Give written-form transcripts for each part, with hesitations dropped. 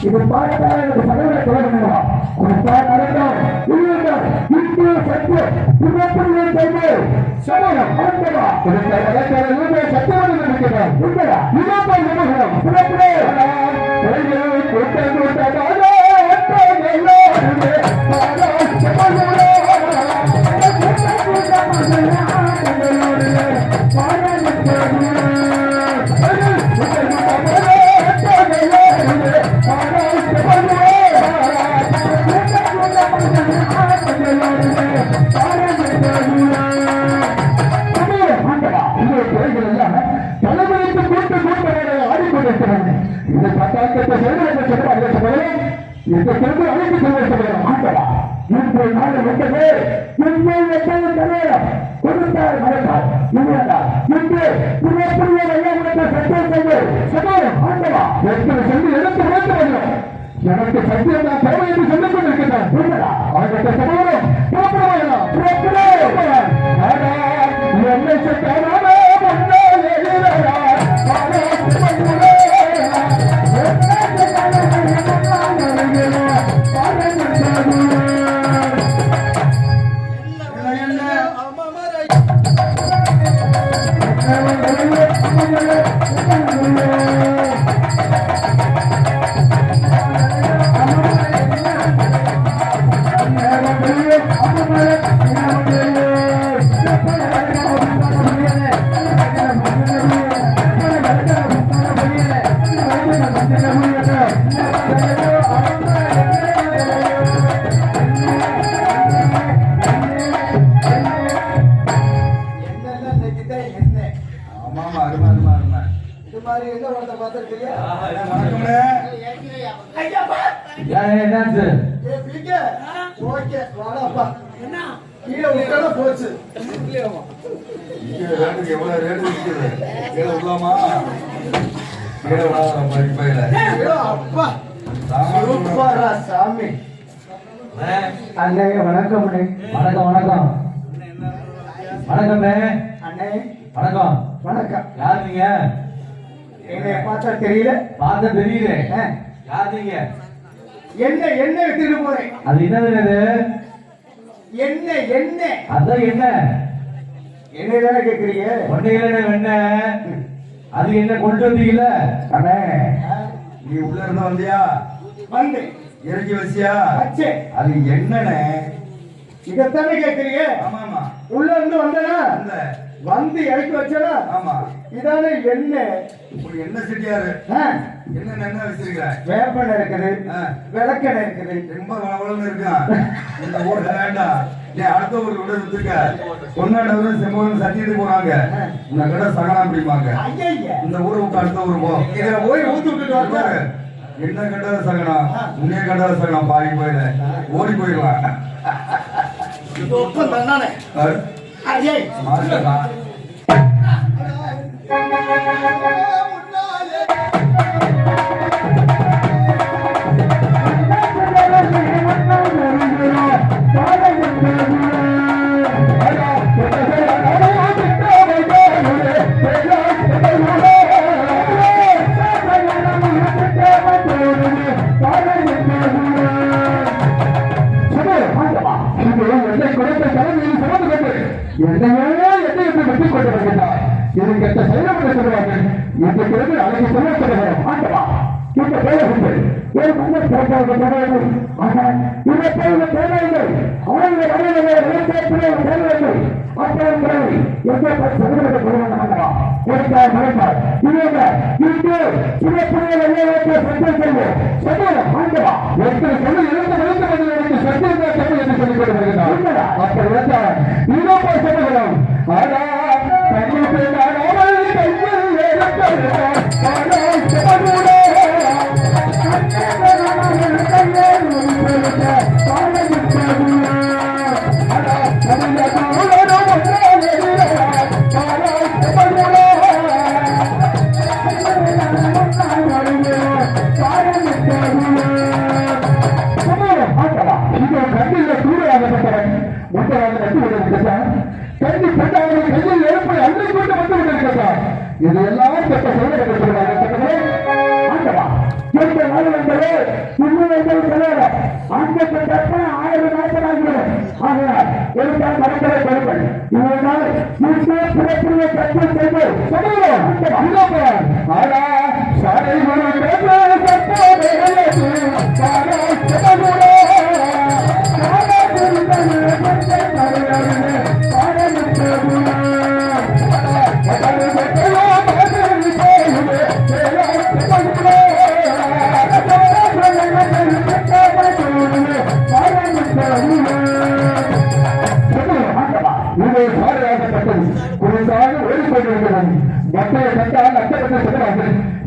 இது பாடத்தால் சதவீத தொடர்பு இந்த பத்தாக்கத்தை இந்த கிழமை அழைத்து செல்வதற்கு மாட்டவா இன்று நாள் விட்டது கொடுத்தார் மறைத்தார் இன்று புதிய சட்டம் செய்து சமயம் ஆண்டவா எத்தனை சொல்லி எடுத்து உழைத்து வருகிறோம் எனக்கு சத்தியம் நான் தேவை என்று சொல்லிக் கொண்டிருக்கிறேன் அவர்கிட்ட சமயம் என்னை சட்டான அண்ணே வணக்கம் வணக்கம் வணக்கம் வணக்கம் அண்ணே வணக்கம் வணக்கம் யார் நீங்க என்னை பார்த்தா தெரியல பார்த்தா தெரியல யார் நீங்க என்ன என்ன எடுத்துட்டு போறேன் அது என்னது என்ன என்ன அதான் என்ன என்ன தானே கேக்குறீங்க ஒன்னையில என்ன அது என்ன கொண்டு வந்தீங்கல்ல அண்ணே நீ உள்ள இருந்து வந்தியா வந்து இறக்கி வச்சியா அது என்னன்னு இதத்தானே கேக்குறீங்க ஆமா ஆமா உள்ள இருந்து வந்தனா வந்து இறக்கி வச்சனா ஆமா இதானே என்ன என்ன செட்டியாரு என்ன என்ன வச்சிருக்க வேப்பன இருக்குது விளக்கணை இருக்குது ரொம்ப வளவளன்னு இருக்கான் இந்த ஊர்ல வேண்டாம் நீ அடுத்த ஊர் கூட வச்சிருக்க பொன்னாடவரும் செம்மவரும் சத்தியத்துக்கு போறாங்க இந்த கடை சகனா அப்படிம்பாங்க இந்த ஊரை விட்டு அடுத்த ஊர் போ இதை போய் ஊத்து விட்டுட்டு வந்தாரு என்ன கண்டாத சகனா உன்னைய கண்டாத சகனா பாதி போயிட ஓடி போயிடலாம் தானே இதற்கு செயல்பட சொல்லுவார்கள் இந்த கிழமை அழகு சொல்ல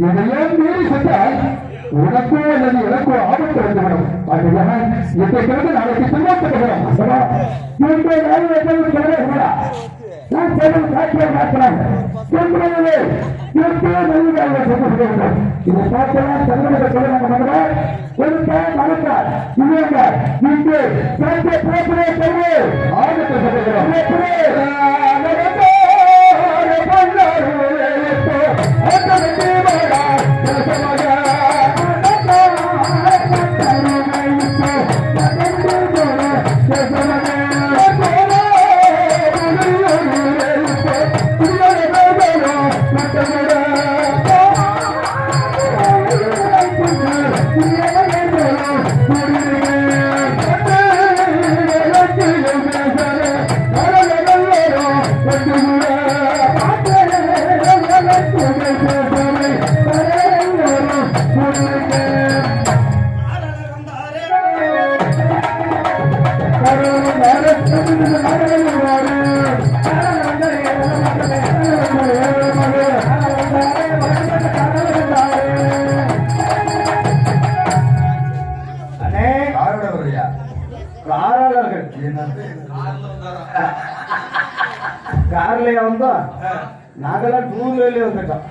இதெல்லாம் மீறி சென்றால் உனக்கோ அல்லது எனக்கோ ஆபத்து வந்துவிடும். இதை கிடந்து நாளைக்கு துன்பப்படுகிறோம். நான் சொல்லும் காட்சியை பார்க்கிறேன். இதை பார்க்கலாம் தமிழக சொல்லுங்க கொடுத்தால் மறக்கார் இங்கு ஆபத்தை சொல்லுகிறோம். கார்லயே வந்தோம், நாங்கெல்லாம் டூ வீலர்லயே வந்துட்டோம்.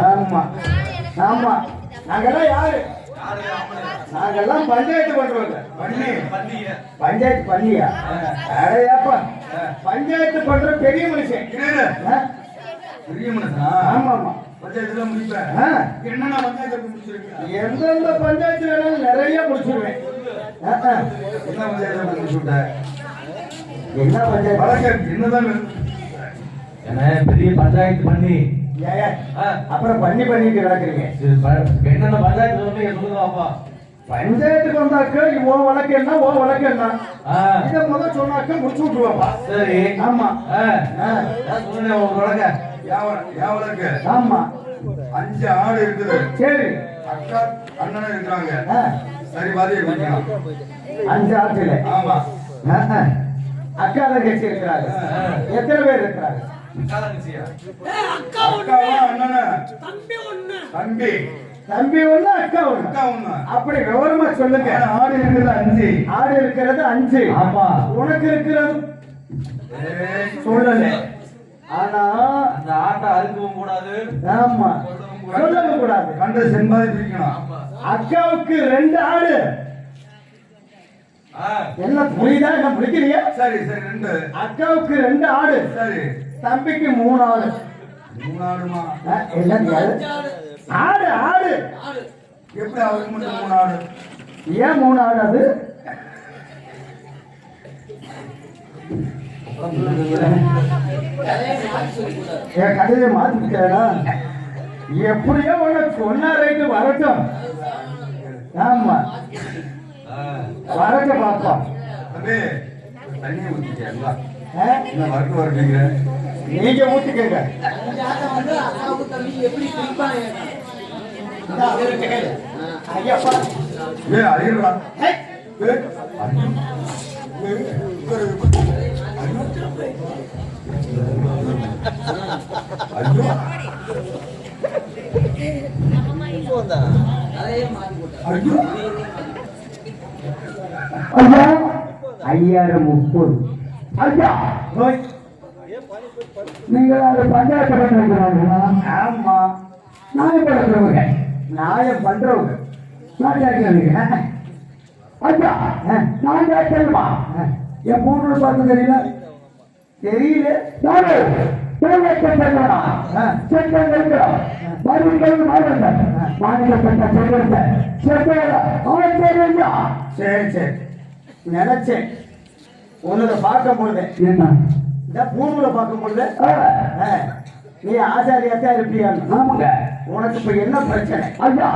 ஆமா ஆமா, நாங்கெல்லாம் யாரு? நாங்கெல்லாம் பஞ்சாயத்து பண்றோம். பஞ்சாயத்து பண்ணியா? அடையாப்பா, பஞ்சாயத்து பண்ற பெரிய மனுஷன். பெரிய மனுஷன்? ஆமா ஆமா, பஞ்சாயத்துல முடிப்பேன். என்னென்ன பஞ்சாயத்து முடிச்சிருக்கேன்? எந்தெந்த பஞ்சாயத்து வேணாலும் நிறைய முடிச்சிருவேன். என்ன பஞ்சாயத்து முடிச்சுட்ட? என்ன பஞ்சாயத்து? என்னதான் பெரிய பஞ்சாயத்து பண்ணி அப்புறம் பண்ணிட்டு கிடக்குறீங்க. என்னென்ன பஞ்சாயத்து சொல்லுங்க. பஞ்சாயத்துக்கு வந்தாக்க ஓ வழக்கு என்ன, ஓ வழக்கு என்ன, இதை முதல் சொன்னாக்க முடிச்சு விட்டுருவாப்பா. சரி. ஆமா சொல்லுங்க உங்க வழக்கு. ஆமா, 5 ஆடு இருக்குது. சரி. அக்கா அண்ணன் இருக்கிறாங்க. சரி, பாதி 5 ஆட்டுல. ஆமா, அக்கா தங்கச்சி இருக்கிறாங்க. எத்தனை பேர் இருக்கிறாங்க? தம்பி ஒண்ணு, அக்கா ஒண்ணு. அப்படி விவரமா சொல்லுங்க. ஆடு இருக்கிறது 5. ஆடு இருக்கிறது 5. ஆமா. உனக்கு இருக்கிறது சொல்லல. ஆனா அந்த ஆட்டை அறுக்கவும் கூடாது. ஆமா, சொல்லவும் கூடாது. கண்டு சென்பாதி பிரிக்கணும். அக்காவுக்கு 2 ஆடு. என்ன புரியுதா? என்ன பிடிக்கிறீங்க? சரி சரி. 2 அக்காவுக்கு 2 ஆடு. சரி. தம்பிக்கு 3 ஆடு. 3 ஆடுமா? ஆடு ஆடு எப்படி அவருக்கு மட்டும் 3 ஆடு? ஏன் 3 ஆடு? அது என் கதையை மாத்திக்கிட்டா எப்படியோ உனக்கு சொன்ன ரைட்டு வரட்டும். ஆமா வரக்க பாப்போம். தண்ணியை ஊத்திக்க வரட்டு வரட்டுங்க. நீங்க ஊத்திக்கங்க. ஐயப்பா அழியா ஐயாயிரம் 30. ஐயா நீங்கள் அதை பஞ்சாயத்து பண்ணுறீங்களா? ஆமா நியாயம் பண்றவங்க நியாயம் பண்றவங்க நான் கேட்கிறீங்க. ஐயா நான் கேட்கணுமா? என் மூணு பார்த்து தெரியல தெரியல யாரு சரி சரி நினைச்சேன் உன்னத பார்க்கும் பொழுது என்ன இந்த பூமியில பார்க்கும் பொழுது நீ ஆச்சாரியாத்தான் இருப்பியா? ஆமாங்க. உனக்கு இப்ப என்ன பிரச்சனை? ஐயா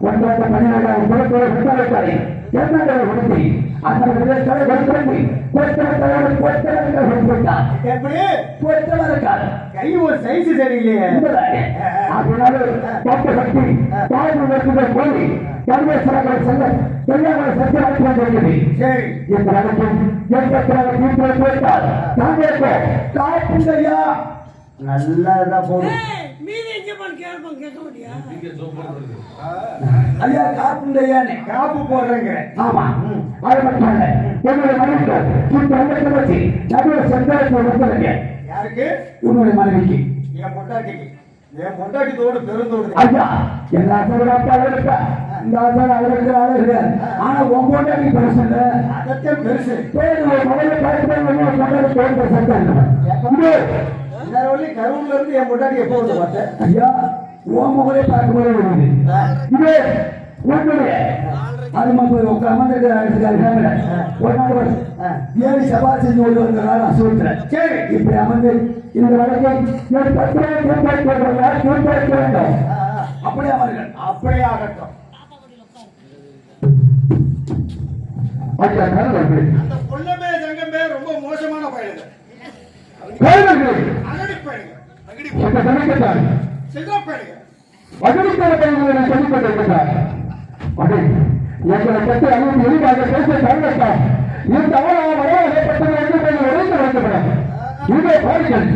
ஒன்றாக பணியாளர் புறத்தோடு விட்டாரை கை ஒரு சைஸ் சரியில்லையே. அதனால போய் கர்மேஸ்வரர்கள் செல்ல பெரியாரை சத்தியவாதிகள் சரி இந்த நடக்கும் போய்த்தால் காப்புந்தையா நல்லா போடும். ஐயா காப்புந்தையானே காப்பு போடுறேங்க. ஆமா அது மட்டும் இல்ல என்னுடைய மனைவிக்கு நடுவில் சென்றாங்க. யாருக்கு? உன்னுடைய மனைவிக்கு. என் பொண்டாட்டிக்கு. என் பொண்டாட்டித்தோடு பெருந்தோடு. ஐயா எல்லா இருக்கா இந்த அவருக்கு அழகு. ஆனா உன் பொண்டாட்டி பெருசு இல்ல அதத்தே பெருசு. கரூர்ல இருந்து என் பொண்டாட்டி எப்போ வந்து பார்த்தேன்? ஐயா உன் முகலே பார்க்கும்போது அது மாதிரி ஏழு சவால் செஞ்சு கொண்டு வந்ததால் நான் சொல்றேன். சரி இப்படி அமர்ந்து இந்த வழக்கை வேண்டும். அப்படியே அமர்கள் அப்படியே ஆகட்டும். அந்த பொண்ணமே தங்கமே ரொம்ப மோசமான பயணங்கள் எங்களை பற்றி அவங்க எளிதாக பேச தவறத்தான் இந்த வரப்பட்டது என்று உரைத்து வைக்கப்படும். இதே பாருங்கள்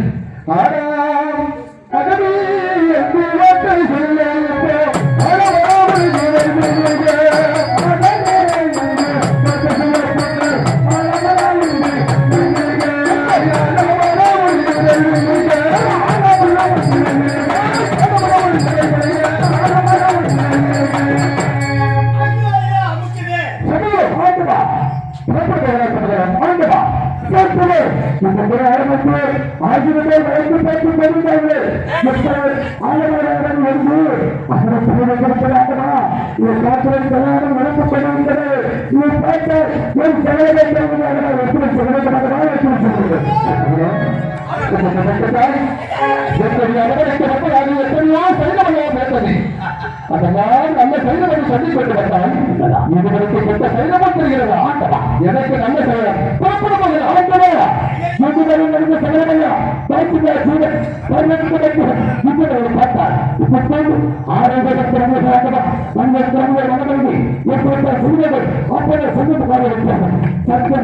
அதனால் நல்ல சைலமணி சொல்லிக் கொண்டு வந்தால் இதுகளுக்கு கொண்ட சைலமம் தெரிகிறதா? எனக்கு நல்ல சைலம் பார்த்தார். ஆரோக்கியத்தில் அப்போது சொந்த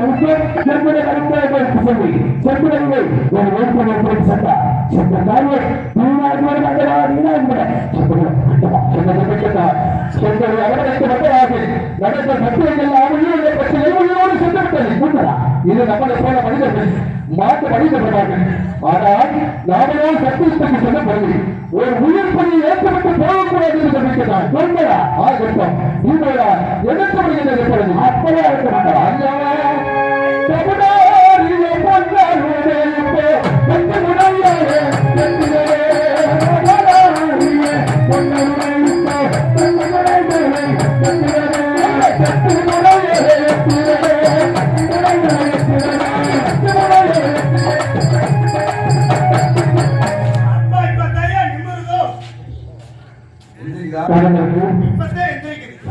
சத்திய செல்லுடைய சொல்லி செல்லுடைய ஒரு வேட்பு சட்டா சென்ற காரியம் இது நம்மளை போல மனிதர்கள் மாற்று மனிதர்கள். ஆனால் நாமெல்லாம் சத்தியத்துக்கு சொல்லப்படுது ஒரு உயிர் பணி ஏற்பட்டு போகக்கூடாது என்று சொல்லிக்கிறார். தொண்டரா ஆகட்டும் இவரா எதிர்க்கப்படுகிறது அப்படியே இருக்க மாட்டார்.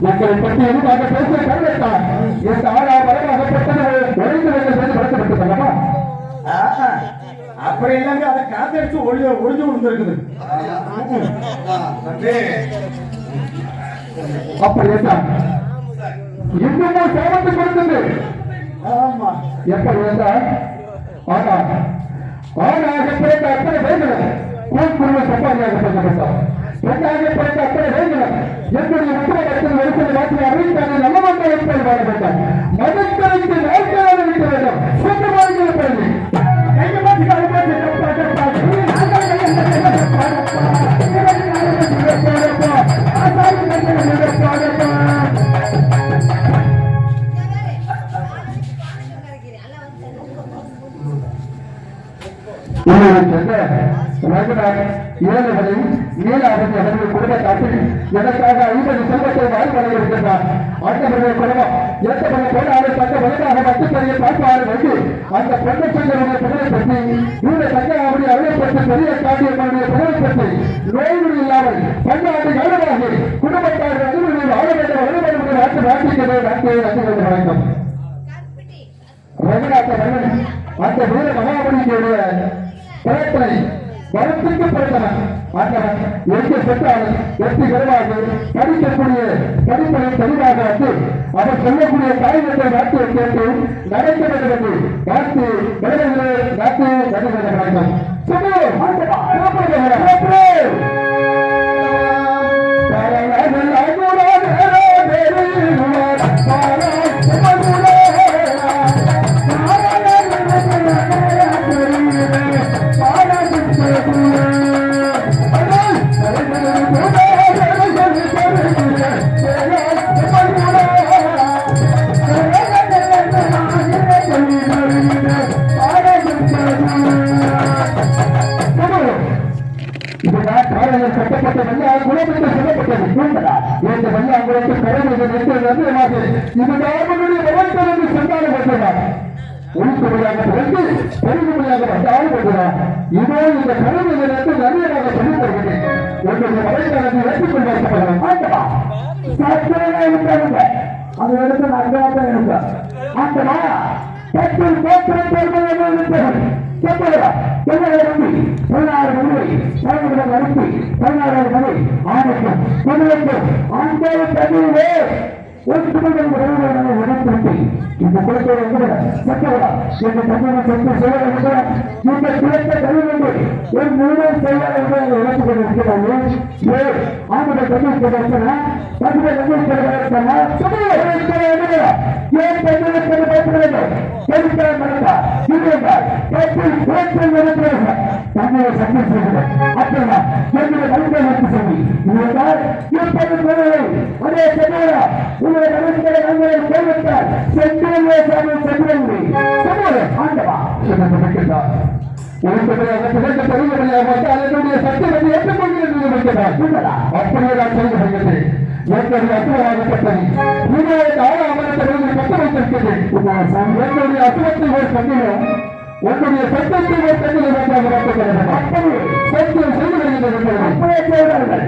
எங்களை பற்றி எதுக்காக பேசிய கருவேத்தான் இந்த ஆளா வரமாகப்பட்டது உழைந்து வந்து படுத்தப்பட்டதல்லவா? அப்படி இல்லைங்க, அதை காத்தடிச்சு ஒளிஞ்சு விழுந்திருக்குது. அப்படி என்றால் இன்னமும் சேவத்து கொடுத்தது. ஆமா, எப்படி என்றால் ஆணாக பிறந்த அத்தனை வேண்டுதல் கூட்டுறவு சப்பாதியாக சொல்லப்பட்டார். பெண்ணாக பிறந்த அத்தனை வேண்டுதல் என்னுடைய உத்தரவாதத்தில் ஒருத்தர் வாக்கிய அறிவித்தான நல்லவந்த ஒருத்தர் வாழப்பட்டார். மதத்தரைக்கு நாட்களாக இருக்க வேண்டும். சொந்தமாக பிறகு ஏழைகளை நீலாபத்தை அவர்கள் குடும்ப காட்டில் எனக்காக 50 செல்வத்தை வாழ்வதை இருக்கின்றார். ஆட்டவருடைய குடும்பம் எத்தனை போனாலே தக்க வயதாக மத்திய பார்ப்பாறு வந்து அந்த பெண்ணை செஞ்சவருடைய புகழை பற்றி இந்த தங்காவுடைய அவரை பற்றி பெரிய காட்டியவருடைய புகழை பற்றி நோய்கள் இல்லாமல் பன்னாண்டு கௌரவாகி குடும்பத்தார்கள் அறிவுரை வாழ வேண்டும் வலுவலுடைய நாட்டு நாட்டிற்கே நாட்டை நன்றி வணக்கம். ரகுநாத மன்னன் அந்த வீர மகாபலியுடைய பிறப்பனை வருத்திக்கு பிறந்தவன் ஆண்டவன் எங்கே பெற்றாலும் வெற்றி பெறுவாக படிக்கக்கூடிய படிப்பனை தெளிவாக வந்து அவர் சொல்லக்கூடிய காரியத்தை நாட்டு கேட்டு நடக்க வேண்டும் என்று நாட்டு விளைவுகளை நாட்டு நடுவதை வணக்கம். கட்டப்பட்ட வெள்ளாங்குளம் என்று சொல்லப்பட்டது. இந்த வெள்ளாங்குளத்து கடவுள் இதுதான் வளர்த்தல் என்று சொன்னாலும் கொண்டார். உள்துறையாக பிறந்து பெருங்குடியாக வந்தாலும் கொண்டார். இதோ இந்த கடவுள் எனக்கு நிறையமாக சொல்லித் தருகிறேன். உங்களுடைய வலைத்தளத்தை ஏற்றுக்கொள்வார்கள். அது எடுத்து நன்றாக இருந்தார். ஆண்டவா பற்றில் கோத்திரம் பெருமையாக பதினாறு மணி 16 மணி ஆணையம் ஆண்கள் பதிலே இந்த குலத்தோடு சட்டவிடா என்ற தமிழ் சொத்து செய்வதை இந்த குலத்தை கல்வி ஒரு முழு செய்வார் என்று இழந்து கொண்டிருக்கிறார்கள். ஆண்கள் தமிழ் பிரதேசனா தமிழ் தமிழ் பிரதேசனா ஏன் தமிழ் பேசுகிறது பெருக்கிறார் மறந்தா இல்லையால் பேச்சில் பேச்சில் நடக்கிறார்கள் தமிழை சக்தி செய்கிறார். அப்படின்னா என்னுடைய கல்வியை நோக்கி சொல்லி இருந்தால் இப்போது சொல்லுங்கள் அதே தமிழா உங்களை நம்பிக்கை நன்மையை கேள்வித்தால் சென்றிலே சாமி சென்றிலே சமூகம் ஆண்டவா என்று நினைக்கின்றார். உங்களுடைய தெரியவில்லையாக சக்தி வந்து ஏற்றுக்கொள்கிறது நினைக்கிறார். அப்படியே நான் செய்து என்னுடைய அசுவமாகப்பட்டது என்னுடைய அமரத்தை கட்ட வைத்திருக்கிறது. என்னுடைய அசுவத்தை ஒரு கண்ணிலும் உன்னுடைய சட்டத்தை ஒரு கண்ணிலும் அப்படி சத்தியம் செய்து வருகின்றது. அப்படியே செய்வார்கள்.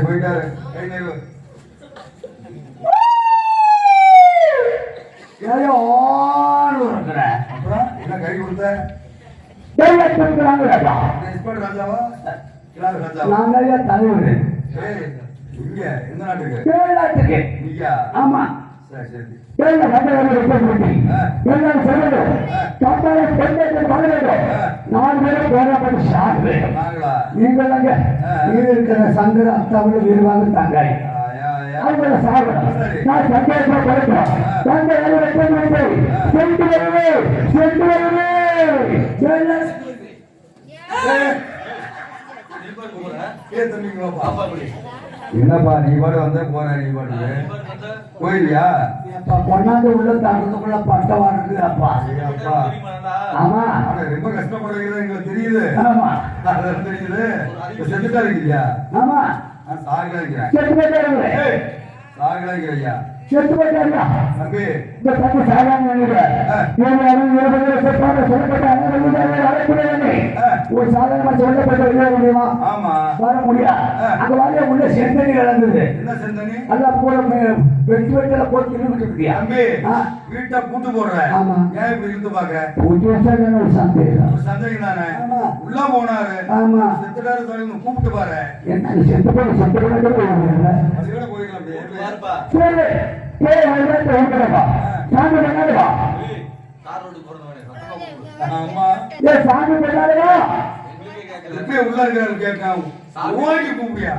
போயிட்டாரு கை நெருவு அப்புறம் என்ன கை கொடுத்த எக்ஸ்பர்ட் ராஜாவா கிளாஸ் ராஜாவா நாங்க தலைவர் ஏய் இங்க எந்த நாட்டுக்கு கேரளாட்டுக்கு நீயா ஆமா சரி சரி கேரளா கட்டளை பண்ணி எல்லாரும் சொல்லணும் கட்டாய பெண்கள் வளரணும் 4 பேரும் கேரளா சார்பு நாங்களா நீங்கள் அங்க இருக்கிற சங்கர அத்தாவில் வீரவாக தாங்காய் அவங்கள சாப்பிடணும் நான் சங்கேற்ற பழக்கம் தங்க சென்று வருவே என்னப்பா நீ பாடு வந்த போற நீ பாட்டு போயிரியா கொண்டாந்து உள்ள தகுந்துக்குள்ள பட்டவா இருக்கு அப்பா அப்பா ஆமா ரொம்ப கஷ்டப்படுறது எங்களுக்கு தெரியுது ஆமா அதெல்லாம் தெரியுது செத்துட்டா இருக்கிறியா ஆமா சாகுல இருக்கிறேன் செத்து போயிட்டாரு சாகுல இருக்கிறையா செத்து போயிட்டாருயா தம்பி இந்த தப்பு சாதாரண ஒரு சாதாரணமா சொல்லப்பட்ட முடியுமா ஆமா வர முடியாது அங்க வரைய உள்ள செந்தனி கலந்தது என்ன செந்தனி எல்லாம் கூட வெட்டு வெட்டில போட்டு இருந்துட்டு இருக்கியா தம்பி வீட்டை பூட்டு போடுற ஆமா ஏன் இப்படி இருந்து பாக்க பூட்டி வச்சா ஒரு சந்தேகம் ஒரு சந்தேகம் தானே உள்ள போனாரு ஆமா செத்துட்டாரு சொல்லி கூப்பிட்டு பாரு என்ன செத்து போய் அது கூட போய்க்கலாம் சரி சாமி பண்ணாதா ஆமா சாமி பண்ணாதா எப்படி உள்ள இருக்கிறாரு கேட்காம ஓடி கூப்பிடியா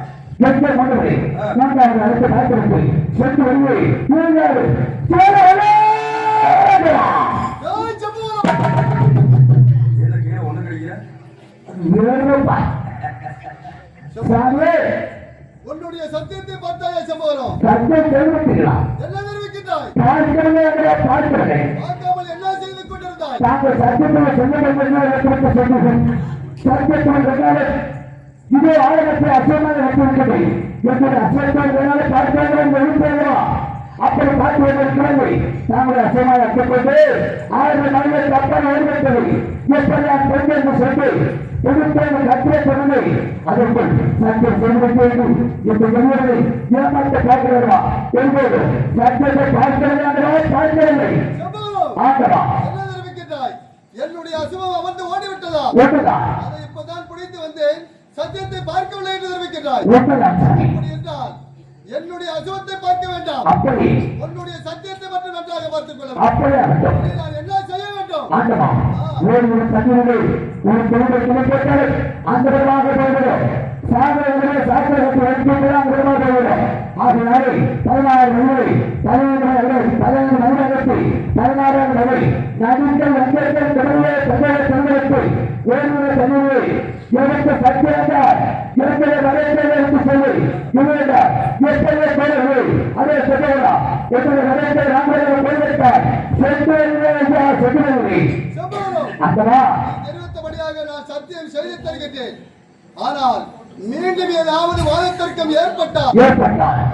எங்கே கொண்டு போய் நான் அடுத்த காலத்தில் போய் சென்று வருவே என்ன கீழே ஒண்ணு கிடைக்கிற சாமி உன்னுடைய சத்தியத்தை பார்த்தாயா சம்பவம் சத்தியம் தெரிவிக்கலாம் என்ன தெரிவிக்கின்றாய் பார்க்காமல் என்ன செய்து கொண்டிருந்தாய் தாங்கள் சத்தியத்தில் சொன்னது சத்தியத்தில் இதே ஆயிரத்தை அச்சமாக வைத்திருக்கிறது என்னுடைய அச்சத்தை பார்க்க அப்படி பார்த்துவதற்கிழமை நாங்கள் அச்சமாக வைக்கப்பட்டு 1000 நாட்களுக்கு அப்புறம் ஏற்பட்டது எப்படி பெண் என்று சொல்லி எதிர்த்து கட்டிய சொன்னதை அதற்குள் சத்தியம் செய்து வேண்டும் என்று எண்ணுவதை ஏமாற்ற பார்க்கிறவா என்பது சத்தியத்தை பார்க்கவில்லை ஆகவா என்ன தெரிவிக்கின்றாய் என்னுடைய அசுவம் அமர்ந்து ஓடிவிட்டதா ஒன்றுதான் அதை இப்பதான் பிடித்து வந்தேன் சத்தியத்தை பார்க்கவில்லை என்று தெரிவிக்கின்றாய் ஒன்றுதான் அப்படி என்றால் என்னுடைய அசுவத்தை பார்க்க வேண்டாம் அப்படி உன்னுடைய சத்தியத்தை மட்டும் நன்றாக பார்த்துக் கொள்ள அப்படியே ஆகட்டும் நான் என்ன செய்ய வேண்டும் ஆண்டவா ஒரு தண்ணீரை ஒரு குழந்தை துணைப்பட்டால் அந்த விதமாக போய்விடும் சாதனை சாத்திரத்தை வைக்கின்றது அந்த விதமாக போய்விடும் ஆகினாலே 16 மணி 15 மணிநகரத்தை 16 மணி நதிகள் வந்திருக்கிற கடவுளை தமிழகத்தை வேறு தண்ணீரை எனக்கு சத்தியாக இருக்கிற வரையறை என்று சொல்லி இவர்கள் எத்தனை பேர்கள் அதே சொல்லுகிறா எத்தனை வரையறை ராமராஜ போய்விட்டார் சென்று அந்தவா தெரிவித்தபடியாக நான் சத்தியம் செய்து தருகின்றேன் ஆனால் மீண்டும் ஏதாவது வாதத்தர்க்கம் ஏற்பட்டால்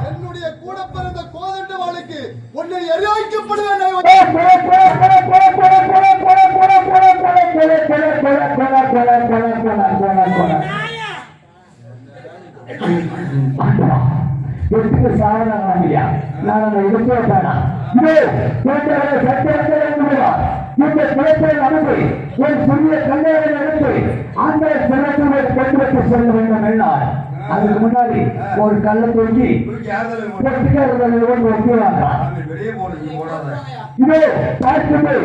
என்னுடைய கூட பிறந்த கோதண்ட வாளுக்கு உன்னை எரியாய்க்கப்படுவேன் சாதனையா நான் அந்த இடத்துல வேணாம் இந்த குளத்தை அனுப்பி ஒரு சிறிய கல்யாணை நடத்தி அந்த சிறப்புகளை பெண்களுக்கு செல்ல வேண்டும் என்றார் அதுக்கு முன்னாடி ஒரு கல்லை தூக்கி வைக்கிறாங்க இதோ பார்த்து